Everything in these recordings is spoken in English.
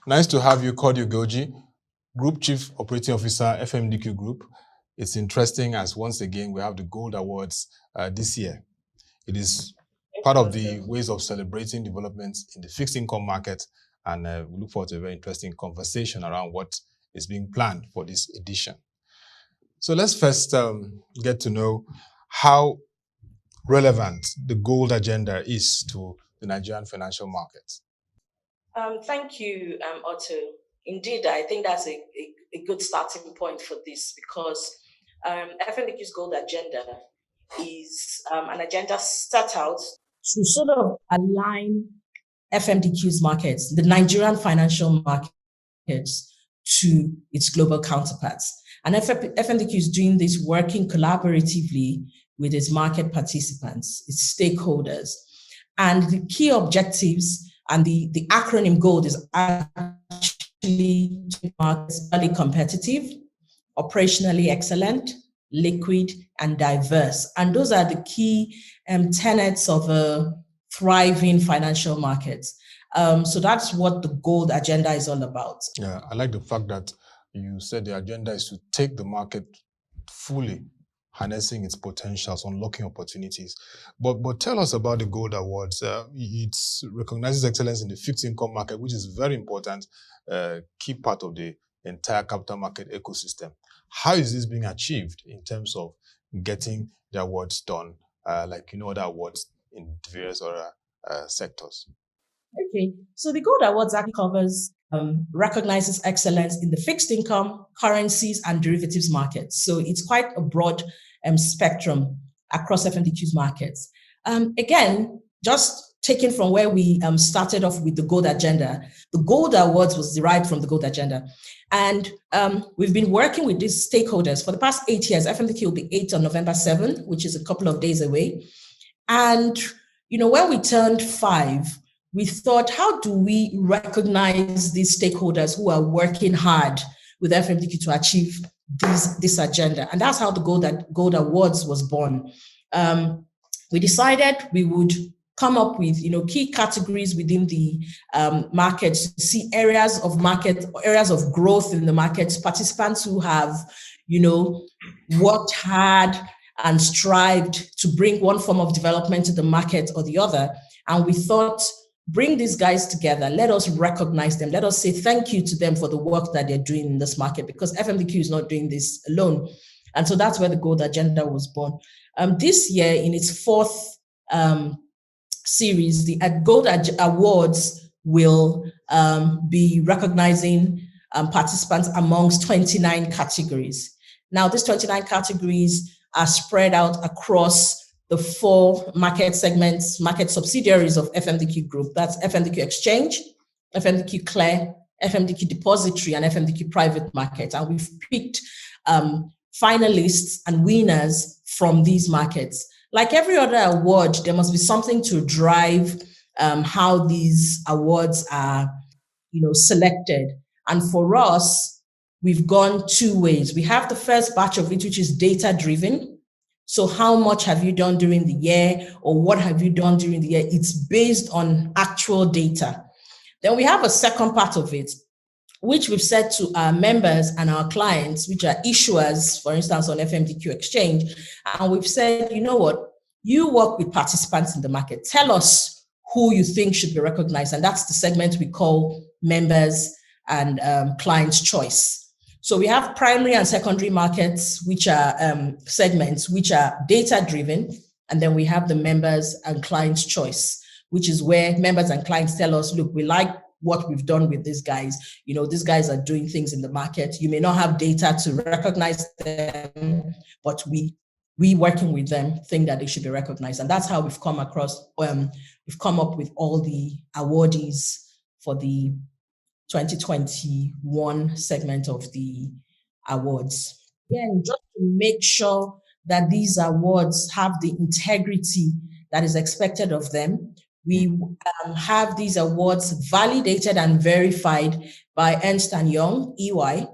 Nice to have you, Kaodi Ugoji, Group Chief Operating Officer, FMDQ Group. It's interesting as once again we have the Gold Awards this year. It is part of the ways of celebrating developments in the fixed income market, and we look forward to a very interesting conversation around what is being planned for this edition. So let's first get to know how relevant the gold agenda is to the Nigerian financial market. Thank you, Otto. Indeed, I think that's a good starting point for this, because FMDQ's gold agenda is an agenda set out to sort of align FMDQ's markets, the Nigerian financial markets, to its global counterparts. And FMDQ is doing this working collaboratively with its market participants, its stakeholders. And the key objectives and the acronym GOLD is actually marketally competitive, operationally excellent, liquid, and diverse. And those are the key tenets of a thriving financial market. So that's what the GOLD agenda is all about. Yeah, I like the fact that you said the agenda is to take the market fully, harnessing its potentials, unlocking opportunities. But tell us about the Gold Awards. It recognizes excellence in the fixed income market, which is very important, key part of the entire capital market ecosystem. How is this being achieved in terms of getting the awards done, like other awards in various other sectors? Okay, so the Gold Awards actually covers, recognizes excellence in the fixed income, currencies, and derivatives markets. So it's quite a broad spectrum across FMDQ's markets. Again, just taken from where we started off with the Gold Agenda, the Gold Awards was derived from the Gold Agenda. And we've been working with these stakeholders for the past 8 years. FMDQ will be 8 on November 7, which is a couple of days away. And, when we turned 5, we thought, how do we recognize these stakeholders who are working hard with FMDQ to achieve this agenda? And that's how the Gold Awards was born. We decided we would come up with, key categories within the markets, see areas of growth in the markets, participants who have, worked hard and strived to bring one form of development to the market or the other. And we thought, bring these guys together. Let us recognize them. Let us say thank you to them for the work that they're doing in this market, because FMDQ is not doing this alone. And so that's where the Gold Agenda was born. This year, in its 4th series, the Gold Awards will be recognizing participants amongst 29 categories. Now, these 29 categories are spread out across the 4 market segments, market subsidiaries of FMDQ Group. That's FMDQ Exchange, FMDQ Clear, FMDQ Depository, and FMDQ Private Market. And we've picked finalists and winners from these markets. Like every other award, there must be something to drive how these awards are, selected. And for us, we've gone 2 ways. We have the first batch of it, which is data-driven. So how much have you done during the year, or what have you done during the year? It's based on actual data. Then we have a second part of it, which we've said to our members and our clients, which are issuers, for instance, on FMDQ Exchange. And we've said, you know what, you work with participants in the market. Tell us who you think should be recognized. And that's the segment we call members and clients' choice. So we have primary and secondary markets, which are segments which are data-driven. And then we have the members and clients' choice, which is where members and clients tell us, look, we like what we've done with these guys. These guys are doing things in the market. You may not have data to recognize them, but we working with them think that they should be recognized. And that's how we've come up with all the awardees for the 2021 segment of the awards. Again, just to make sure that these awards have the integrity that is expected of them, we have these awards validated and verified by Ernst & Young, EY,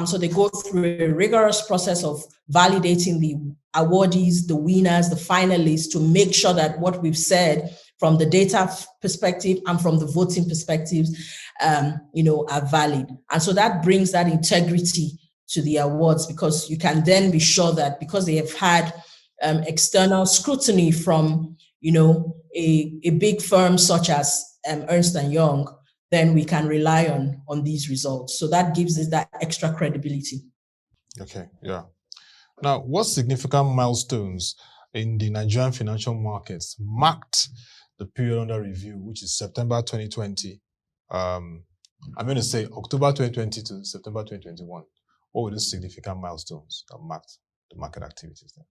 So they go through a rigorous process of validating the awardees, the winners, the finalists, to make sure that what we've said from the data perspective and from the voting perspectives, are valid. And so that brings that integrity to the awards, because you can then be sure that because they have had external scrutiny from, a big firm such as Ernst & Young, then we can rely on these results. So that gives us that extra credibility. Okay, yeah. Now, what significant milestones in the Nigerian financial markets marked the period under review, which is September 2020? I'm going to say October 2020 to September 2021. What were those significant milestones that marked the market activities then?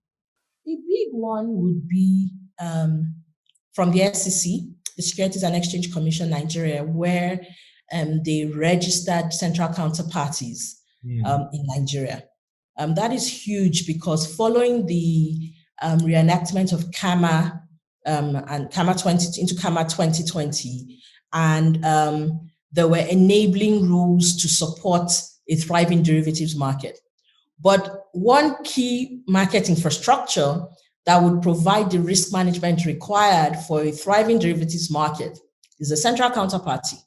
The big one would be from the SEC, the Securities and Exchange Commission Nigeria, where they registered central counterparties in Nigeria. That is huge, because following the reenactment of CAMA and CAMA 20 into CAMA 2020, and there were enabling rules to support a thriving derivatives market. But one key market infrastructure that would provide the risk management required for a thriving derivatives market is a central counterparty.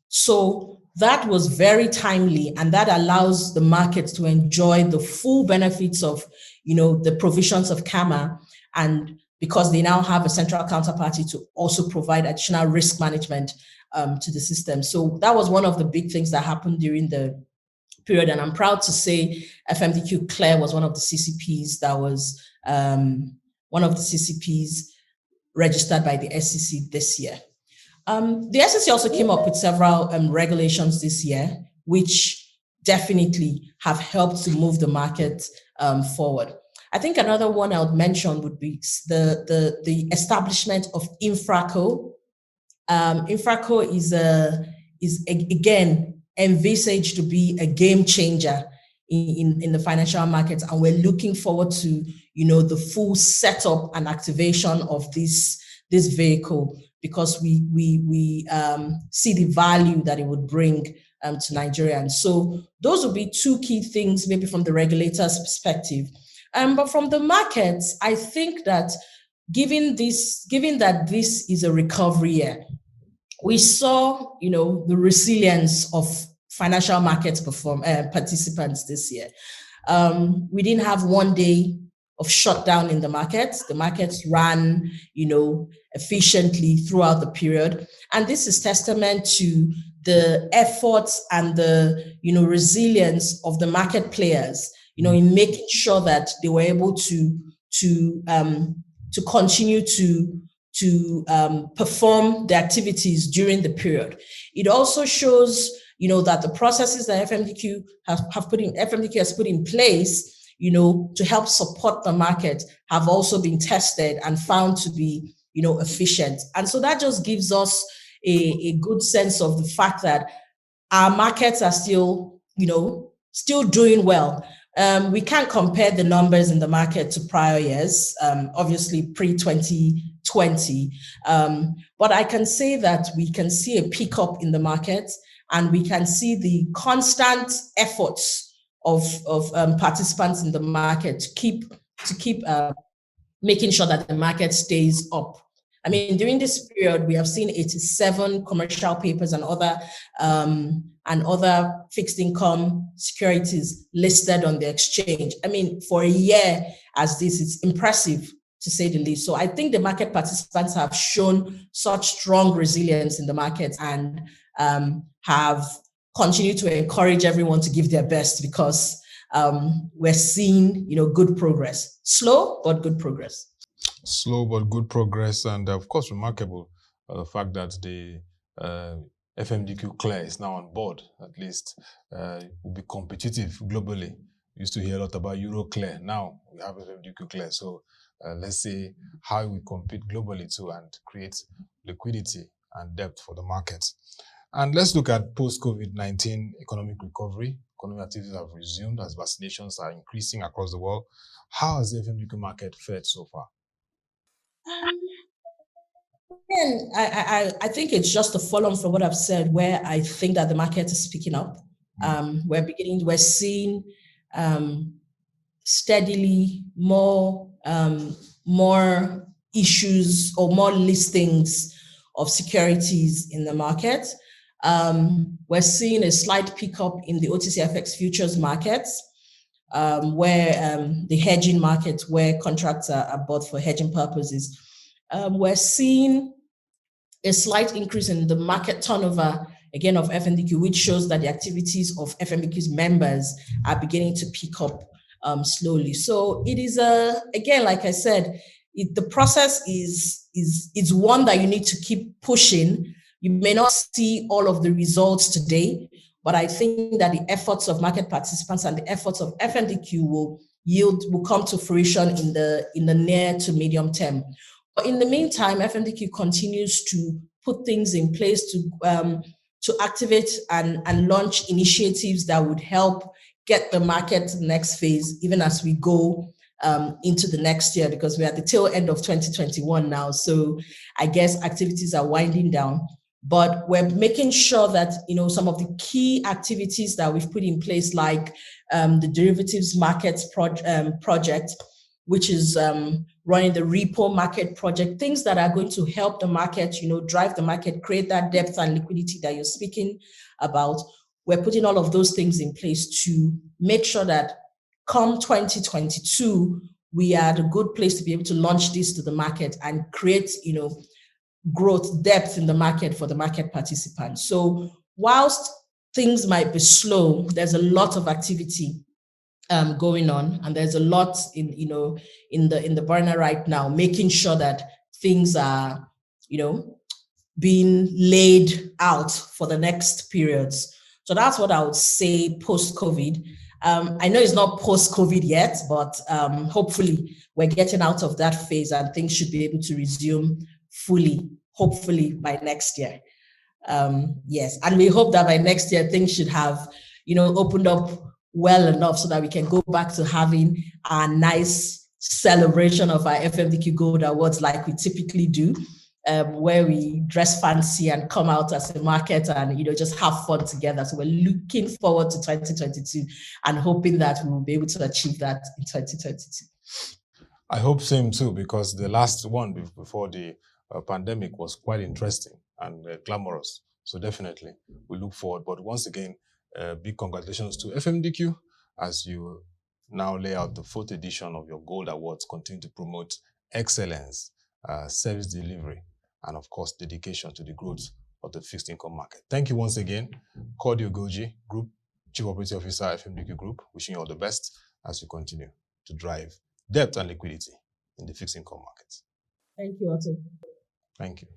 So that was very timely, and that allows the market to enjoy the full benefits of, the provisions of CAMA, and because they now have a central counterparty to also provide additional risk management to the system. So that was one of the big things that happened during the period. And I'm proud to say FMDQ Clear was one of the CCPs that was one of the CCPs registered by the SEC this year. The SEC also came up with several regulations this year, which definitely have helped to move the market forward. I think another one I would mention would be the establishment of Infraco. Infraco is again envisaged to be a game changer in the financial markets, and we're looking forward to the full setup and activation of this vehicle, because we see the value that it would bring to Nigerians. So those would be two key things, maybe from the regulator's perspective. But from the markets, I think that given that this is a recovery year, we saw, the resilience of financial markets participants this year. We didn't have one day of shutdown in the markets. The markets ran, efficiently throughout the period. And this is testament to the efforts and the, resilience of the market players, in making sure that they were able to continue to perform the activities during the period. It also shows, that the processes that FMDQ has put in place, to help support the market, have also been tested and found to be, efficient. And so that just gives us a good sense of the fact that our markets are still doing well. We can't compare the numbers in the market to prior years, obviously pre-2020. But I can say that we can see a pickup in the market, and we can see the constant efforts of participants in the market to keep making sure that the market stays up. I mean, during this period, we have seen 87 commercial papers and other fixed income securities listed on the exchange. I mean, for a year as this, it's impressive, to say the least. So I think the market participants have shown such strong resilience in the market, and have continued to encourage everyone to give their best, because we're seeing, good progress. Slow, but good progress. Slow but good progress, and of course remarkable the fact that the FMDQ Clear is now on board. At least will be competitive globally. We used to hear a lot about Euro Clear. Now we have FMDQ Clear. So let's see how we compete globally too, and create liquidity and depth for the markets. And let's look at post-COVID-19 economic recovery. Economic activities have resumed as vaccinations are increasing across the world. How has the FMDQ market fared so far? I think it's just a follow-on from what I've said, where I think that the market is picking up. We're seeing steadily more issues or more listings of securities in the market. We're seeing a slight pickup in the OTCFX futures markets, where the hedging market, where contracts are bought for hedging purposes. We're seeing a slight increase in the market turnover, again, of FMDQ, which shows that the activities of FMDQ's members are beginning to pick up slowly. So it is, again, like I said, the process is one that you need to keep pushing. You may not see all of the results today, but I think that the efforts of market participants and the efforts of FMDQ will come to fruition in the near to medium term. But in the meantime, FMDQ continues to put things in place to activate and launch initiatives that would help get the market to the next phase, even as we go into the next year, because we're at the tail end of 2021 now. So I guess activities are winding down, but we're making sure that, some of the key activities that we've put in place, like the derivatives markets project, which is running the repo market project, things that are going to help the market, drive the market, create that depth and liquidity that you're speaking about. We're putting all of those things in place to make sure that come 2022, we are at a good place to be able to launch this to the market and create, growth depth in the market for the market participants. So whilst things might be slow, there's a lot of activity going on, and there's a lot in the burner right now, making sure that things are being laid out for the next periods. So that's what I would say post-COVID. I know it's not post-COVID yet, but hopefully we're getting out of that phase and things should be able to resume fully, hopefully by next year. Yes, and we hope that by next year things should have opened up well enough so that we can go back to having a nice celebration of our FMDQ Gold Awards like we typically do, where we dress fancy and come out as a market and just have fun together. So we're looking forward to 2022 and hoping that we will be able to achieve that in 2022. I hope same too, because the last one before the pandemic was quite interesting and glamorous. So definitely we look forward. But once again, big congratulations to FMDQ as you now lay out the 4th edition of your Gold Awards. Continue to promote excellence, service delivery, and of course, dedication to the growth of the fixed income market. Thank you once again, Kaodi Ugoji, Group Chief Operating Officer, FMDQ Group. Wishing you all the best as you continue to drive depth and liquidity in the fixed income market. Thank you, Otto. Thank you.